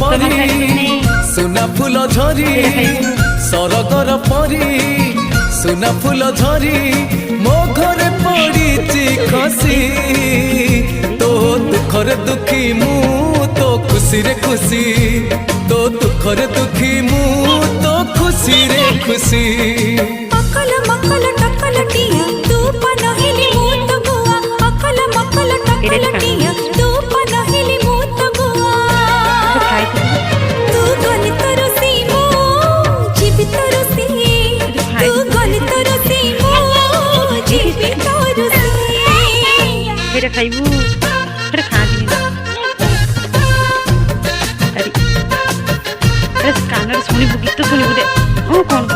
परी सुना फूल झरी सरगर परी सुना फूल झरी मो घरे पड़ी खसी तो दुखरे दुखी मु तो खुशी रे खुशी तो दुखरे दुखी मु तो खुशी रे खुशी अकल मकल टकल टिया तू पनहिली मूत गुआ अकल मकल टकल टिया तू पनहिली मूत गुआ तू गणित रसी मो जीवित रसी तू गणित रसी मो जीवित रसी हेरे खाइबू हेरे खादिनी अरे अरे कानर सुनिबू गीत सुनिबू दे ओ कौन